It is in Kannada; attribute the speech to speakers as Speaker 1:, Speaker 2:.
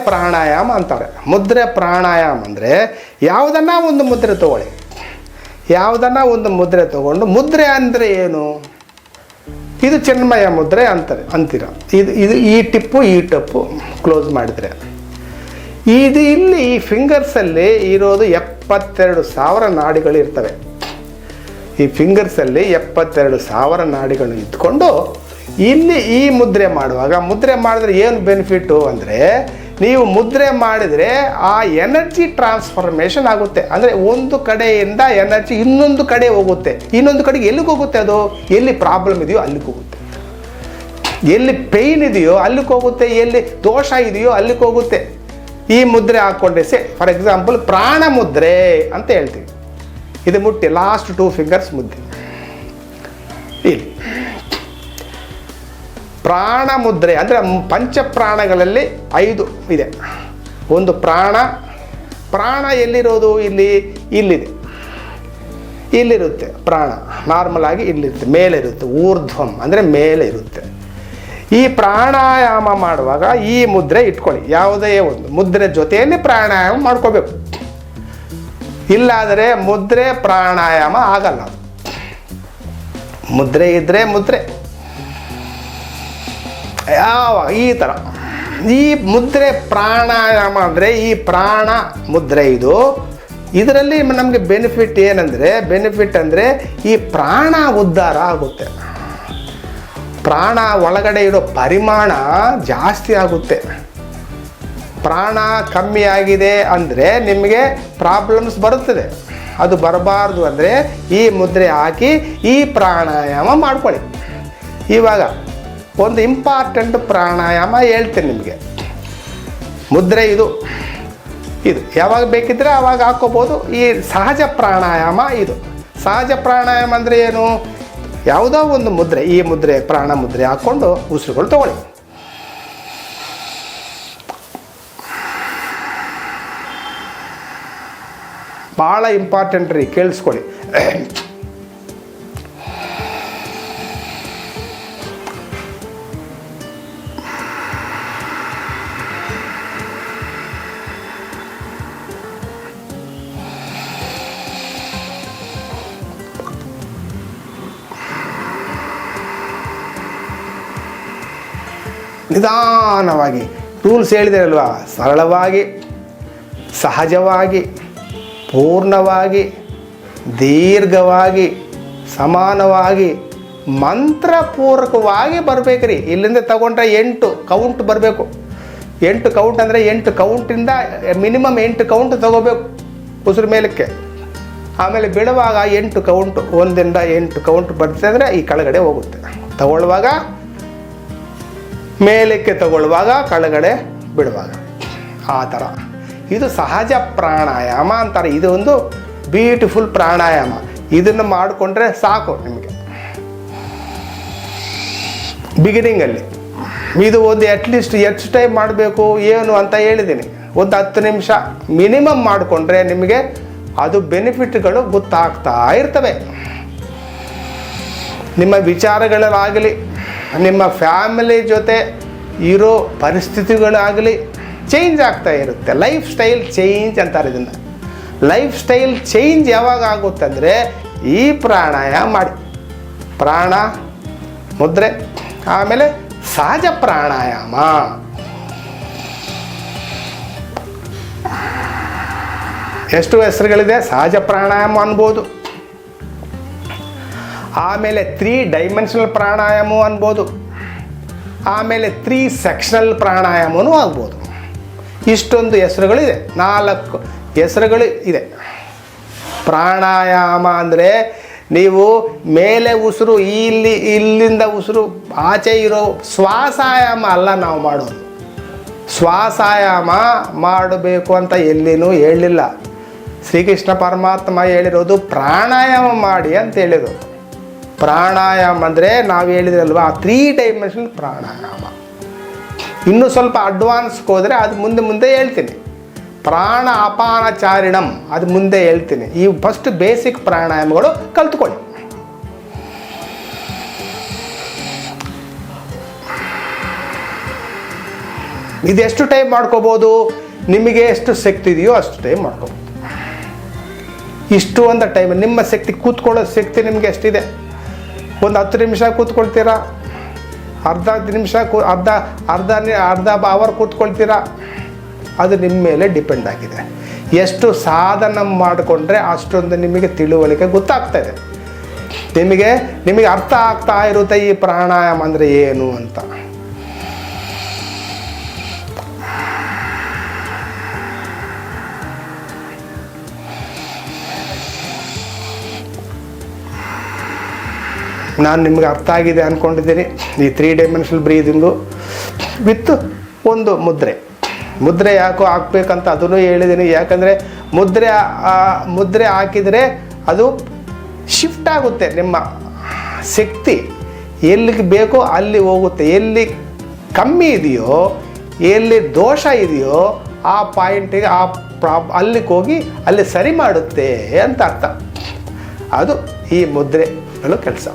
Speaker 1: ಪ್ರಾಣಾಯಾಮ ಅಂತಾರೆ. ಮುದ್ರೆ ಪ್ರಾಣಾಯಾಮ ಅಂದರೆ ಯಾವುದನ್ನ ಒಂದು ಮುದ್ರೆ ತಗೊಳ್ಳಿ, ಯಾವುದನ್ನ ಒಂದು ಮುದ್ರೆ ತಗೊಂಡು, ಮುದ್ರೆ ಅಂದರೆ ಏನು? ಇದು ಚಿನ್ಮಯ ಮುದ್ರೆ ಅಂತೀರ. ಇದು ಈ ಟಪ್ಪು ಕ್ಲೋಸ್ ಮಾಡಿದರೆ ಇದು ಇಲ್ಲಿ ಈ ಫಿಂಗರ್ಸಲ್ಲಿ ಇರೋದು 72,000 ನಾಡಿಗಳು ಇರ್ತವೆ. ಈ ಫಿಂಗರ್ಸಲ್ಲಿ 72,000 ನಾಡಿಗಳು ಇದ್ಕೊಂಡು ಇಲ್ಲಿ ಈ ಮುದ್ರೆ ಮಾಡುವಾಗ, ಮುದ್ರೆ ಮಾಡಿದ್ರೆ ಏನು ಬೆನಿಫಿಟ್ಟು ಅಂದರೆ, ನೀವು ಮುದ್ರೆ ಮಾಡಿದರೆ ಆ ಎನರ್ಜಿ ಟ್ರಾನ್ಸ್ಫಾರ್ಮೇಷನ್ ಆಗುತ್ತೆ. ಅಂದರೆ ಒಂದು ಕಡೆಯಿಂದ ಎನರ್ಜಿ ಇನ್ನೊಂದು ಕಡೆ ಹೋಗುತ್ತೆ. ಇನ್ನೊಂದು ಕಡೆಗೆ ಎಲ್ಲಿಗೆ ಹೋಗುತ್ತೆ? ಅದು ಎಲ್ಲಿ ಪ್ರಾಬ್ಲಮ್ ಇದೆಯೋ ಅಲ್ಲಿಗೆ ಹೋಗುತ್ತೆ, ಎಲ್ಲಿ ಪೇಯ್ನ್ ಇದೆಯೋ ಅಲ್ಲಿಗೆ ಹೋಗುತ್ತೆ, ಎಲ್ಲಿ ದೋಷ ಇದೆಯೋ ಅಲ್ಲಿಗೆ ಹೋಗುತ್ತೆ. ಈ ಮುದ್ರೆ ಹಾಕ್ಕೊಂಡ್ರೆ ಫಾರ್ ಎಕ್ಸಾಂಪಲ್ ಪ್ರಾಣ ಮುದ್ರೆ ಅಂತ ಹೇಳ್ತೀವಿ. ಇದು ಮುಟ್ಟಿ ಲಾಸ್ಟ್ 2 ಫಿಂಗರ್ಸ್ ಮುದ್ದೆ. ಇಲ್ಲಿ ಪ್ರಾಣ ಮುದ್ರೆ ಅಂದರೆ ಪಂಚಪ್ರಾಣಗಳಲ್ಲಿ 5 ಇದೆ. ಒಂದು ಪ್ರಾಣ ಎಲ್ಲಿರೋದು? ಇಲ್ಲಿದೆ, ಇಲ್ಲಿರುತ್ತೆ ಪ್ರಾಣ. ನಾರ್ಮಲ್ ಆಗಿ ಇಲ್ಲಿರುತ್ತೆ, ಮೇಲೆ ಇರುತ್ತೆ. ಊರ್ಧ್ವಂ ಅಂದರೆ ಮೇಲೆ ಇರುತ್ತೆ. ಈ ಪ್ರಾಣಾಯಾಮ ಮಾಡುವಾಗ ಈ ಮುದ್ರೆ ಇಟ್ಕೊಳ್ಳಿ. ಯಾವುದೇ ಒಂದು ಮುದ್ರೆ ಜೊತೆಯಲ್ಲಿ ಪ್ರಾಣಾಯಾಮ ಮಾಡ್ಕೋಬೇಕು. ಇಲ್ಲಾದರೆ ಮುದ್ರೆ ಪ್ರಾಣಾಯಾಮ ಆಗಲ್ಲ. ಮುದ್ರೆ ಇದ್ದರೆ ಮುದ್ರೆ ಯಾವಾಗ ಈ ಥರ ಈ ಮುದ್ರೆ ಪ್ರಾಣಾಯಾಮ ಅಂದರೆ ಈ ಪ್ರಾಣ ಮುದ್ರೆ ಇದರಲ್ಲಿ ನಮಗೆ ಬೆನಿಫಿಟ್ ಏನಂದರೆ, ಈ ಪ್ರಾಣ ಉದ್ಧಾರ ಆಗುತ್ತೆ. ಪ್ರಾಣ ಒಳಗಡೆ ಇರೋ ಪರಿಮಾಣ ಜಾಸ್ತಿ ಆಗುತ್ತೆ. ಪ್ರಾಣ ಕಮ್ಮಿ ಆಗಿದೆ ಅಂದರೆ ನಿಮಗೆ ಪ್ರಾಬ್ಲಮ್ಸ್ ಬರುತ್ತದೆ. ಅದು ಬರಬಾರ್ದು ಅಂದರೆ ಈ ಮುದ್ರೆ ಹಾಕಿ ಈ ಪ್ರಾಣಾಯಾಮ ಮಾಡ್ಕೊಳ್ಳಿ. ಇವಾಗ ಒಂದು ಇಂಪಾರ್ಟೆಂಟ್ ಪ್ರಾಣಾಯಾಮ ಹೇಳ್ತೇನೆ ನಿಮಗೆ. ಮುದ್ರೆ ಇದು ಯಾವಾಗ ಬೇಕಿದ್ರೆ ಆವಾಗ ಹಾಕ್ಕೋಬೋದು. ಈ ಸಹಜ ಪ್ರಾಣಾಯಾಮ ಸಹಜ ಪ್ರಾಣಾಯಾಮ ಅಂದರೆ ಏನು? ಯಾವುದೋ ಒಂದು ಮುದ್ರೆ, ಈ ಮುದ್ರೆ ಪ್ರಾಣ ಮುದ್ರೆ ಹಾಕ್ಕೊಂಡು ಉಸಿರುಗಳು ತಗೊಳ್ಳಿ. ಭಾಳ ಇಂಪಾರ್ಟೆಂಟ್ ರೀ, ಕೇಳಿಸ್ಕೊಳ್ಳಿ. ನಿಧಾನವಾಗಿ, ರೂಲ್ಸ್ ಹೇಳಿದೆ ಅಲ್ವಾ, ಸರಳವಾಗಿ, ಸಹಜವಾಗಿ, ಪೂರ್ಣವಾಗಿ, ದೀರ್ಘವಾಗಿ, ಸಮಾನವಾಗಿ, ಮಂತ್ರಪೂರ್ವಕವಾಗಿ ಬರಬೇಕ್ರಿ. ಇಲ್ಲಿಂದ ತಗೊಂಡ್ರೆ 8 ಕೌಂಟ್ ಬರಬೇಕು. 8 ಕೌಂಟ್ ಅಂದರೆ 8 ಕೌಂಟಿಂದ ಮಿನಿಮಮ್ 8 ಕೌಂಟ್ ತಗೋಬೇಕು ಉಸಿರು ಮೇಲಕ್ಕೆ. ಆಮೇಲೆ ಬಿಡುವಾಗ 8 ಕೌಂಟ್, 1ರಿಂದ 8 ಕೌಂಟ್ ಬರ್ತದೆ ಅಂದರೆ ಈ ಕೆಳಗಡೆ ಹೋಗುತ್ತೆ. ತಗೊಳ್ಳುವಾಗ ಮೇಲಕ್ಕೆ, ತಗೊಳ್ಳುವಾಗ ಕೆಳಗಡೆ, ಬಿಡುವಾಗ ಆ ಥರ. ಇದು ಸಹಜ ಪ್ರಾಣಾಯಾಮ ಅಂತಾರೆ. ಇದು ಒಂದು ಬ್ಯೂಟಿಫುಲ್ ಪ್ರಾಣಾಯಾಮ. ಇದನ್ನು ಮಾಡಿಕೊಂಡ್ರೆ ಸಾಕು ನಿಮಗೆ. ಬಿಗಿನಿಂಗಲ್ಲಿ ಇದು ಒಂದು ಅಟ್ಲೀಸ್ಟ್ ಎಷ್ಟು ಟೈಮ್ ಮಾಡಬೇಕು ಏನು ಅಂತ ಹೇಳಿದ್ದೀನಿ. ಒಂದು 10 ನಿಮಿಷ ಮಿನಿಮಮ್ ಮಾಡಿಕೊಂಡ್ರೆ ನಿಮಗೆ ಅದು ಬೆನಿಫಿಟ್ಗಳು ಗೊತ್ತಾಗ್ತಾ ಇರ್ತವೆ. ನಿಮ್ಮ ವಿಚಾರಗಳಾಗಲಿ, ನಿಮ್ಮ ಫ್ಯಾಮಿಲಿ ಜೊತೆ ಇರೋ ಪರಿಸ್ಥಿತಿಗಳಾಗಲಿ ಚೇಂಜ್ ಆಗ್ತಾ ಇರುತ್ತೆ. ಲೈಫ್ ಸ್ಟೈಲ್ ಚೇಂಜ್ ಅಂತಾರೆ ಇದನ್ನು. ಲೈಫ್ ಸ್ಟೈಲ್ ಚೇಂಜ್ ಯಾವಾಗ ಆಗುತ್ತೆ ಅಂದರೆ ಈ ಪ್ರಾಣಾಯಾಮ ಮಾಡಿ. ಪ್ರಾಣ ಮುದ್ರೆ, ಆಮೇಲೆ ಸಹಜ ಪ್ರಾಣಾಯಾಮ. ಎಷ್ಟು ಹೆಸರುಗಳಿದೆ? ಸಹಜ ಪ್ರಾಣಾಯಾಮ ಅನ್ಬೋದು, ಆಮೇಲೆ 3 ಡೈಮೆನ್ಷನಲ್ ಪ್ರಾಣಾಯಾಮ ಅನ್ಬೋದು, ಆಮೇಲೆ 3 ಸೆಕ್ಷನಲ್ ಪ್ರಾಣಾಯಾಮನೂ ಆಗ್ಬೋದು. ಇಷ್ಟೊಂದು ಹೆಸರುಗಳಿದೆ, 4 ಹೆಸರುಗಳು ಇದೆ. ಪ್ರಾಣಾಯಾಮ ಅಂದರೆ ನೀವು ಮೇಲೆ ಉಸಿರು, ಇಲ್ಲಿಂದ ಉಸಿರು ಆಚೆ ಇರೋ ಶ್ವಾಸಾಯಾಮ ಅಲ್ಲ ನಾವು ಮಾಡೋದು. ಶ್ವಾಸಾಯಾಮ ಮಾಡಬೇಕು ಅಂತ ಎಲ್ಲಿನೂ ಹೇಳಿಲ್ಲ. ಶ್ರೀಕೃಷ್ಣ ಪರಮಾತ್ಮ ಹೇಳಿರೋದು ಪ್ರಾಣಾಯಾಮ ಮಾಡಿ ಅಂತ ಹೇಳಿರೋದು. ಪ್ರಾಣಾಯಾಮ ಅಂದರೆ ನಾವು ಹೇಳಿದ್ರಲ್ವ 3 ಡೈಮೆನ್ಷನಲ್ ಪ್ರಾಣಾಯಾಮ. ಇನ್ನೂ ಸ್ವಲ್ಪ ಅಡ್ವಾನ್ಸ್ಗೆ ಹೋದರೆ ಅದು ಮುಂದೆ ಹೇಳ್ತೀನಿ. ಪ್ರಾಣ ಅಪಾನಚಾರಿಣಂ ಅದು ಮುಂದೆ ಹೇಳ್ತೀನಿ. ಈ ಫಸ್ಟ್ ಬೇಸಿಕ್ ಪ್ರಾಣಾಯಾಮಗಳು ಕಲ್ತ್ಕೊಳ್ಳಿ. ಇದೆಷ್ಟು ಟೈಮ್ ಮಾಡ್ಕೋಬೋದು, ನಿಮಗೆ ಎಷ್ಟು ಶಕ್ತಿ ಇದೆಯೋ ಅಷ್ಟು ಟೈಮ್ ಮಾಡ್ಕೋಬೋದು. ಇಷ್ಟು ಒಂದು ಟೈಮ್ ನಿಮ್ಮ ಶಕ್ತಿ, ಕೂತ್ಕೊಳ್ಳೋ ಶಕ್ತಿ ನಿಮಗೆ ಎಷ್ಟಿದೆ. ಒಂದು 10 ನಿಮಿಷ ಕೂತ್ಕೊಳ್ತೀರಾ, ಅರ್ಧ ನಿಮಿಷ ಅರ್ಧ ಅವರ್ ಕೂತ್ಕೊಳ್ತೀರಾ, ಅದು ನಿಮ್ಮ ಮೇಲೆ ಡಿಪೆಂಡ್ ಆಗಿದೆ. ಎಷ್ಟು ಸಾಧನ ಮಾಡಿಕೊಂಡ್ರೆ ಅಷ್ಟೊಂದು ನಿಮಗೆ ತಿಳುವಳಿಕೆ ಗೊತ್ತಾಗ್ತಾಯಿದೆ. ನಿಮಗೆ ಅರ್ಥ ಆಗ್ತಾ ಇರುತ್ತೆ ಈ ಪ್ರಾಣಾಯಾಮ ಅಂದರೆ ಏನು ಅಂತ. ನಾನು ನಿಮಗೆ ಅರ್ಥ ಆಗಿದೆ ಅಂದ್ಕೊಂಡಿದ್ದೀನಿ. ಈ 3 ಡೈಮೆನ್ಷನಲ್ ಬ್ರೀದಿಂಗು ವಿತ್ ಒಂದು ಮುದ್ರೆ ಯಾಕೋ ಹಾಕ್ಬೇಕಂತ ಅದನ್ನು ಹೇಳಿದ್ದೀನಿ. ಯಾಕಂದರೆ ಮುದ್ರೆ ಹಾಕಿದರೆ ಅದು ಶಿಫ್ಟ್ ಆಗುತ್ತೆ, ನಿಮ್ಮ ಶಕ್ತಿ ಎಲ್ಲಿಗೆ ಬೇಕೋ ಅಲ್ಲಿ ಹೋಗುತ್ತೆ. ಎಲ್ಲಿ ಕಮ್ಮಿ ಇದೆಯೋ, ಎಲ್ಲಿ ದೋಷ ಇದೆಯೋ ಆ ಪಾಯಿಂಟಿಗೆ ಅಲ್ಲಿಗೆ ಹೋಗಿ ಅಲ್ಲಿ ಸರಿ ಮಾಡುತ್ತೆ ಅಂತ ಅರ್ಥ. ಅದು ಈ ಮುದ್ರೆಗಳು ಕೆಲಸ.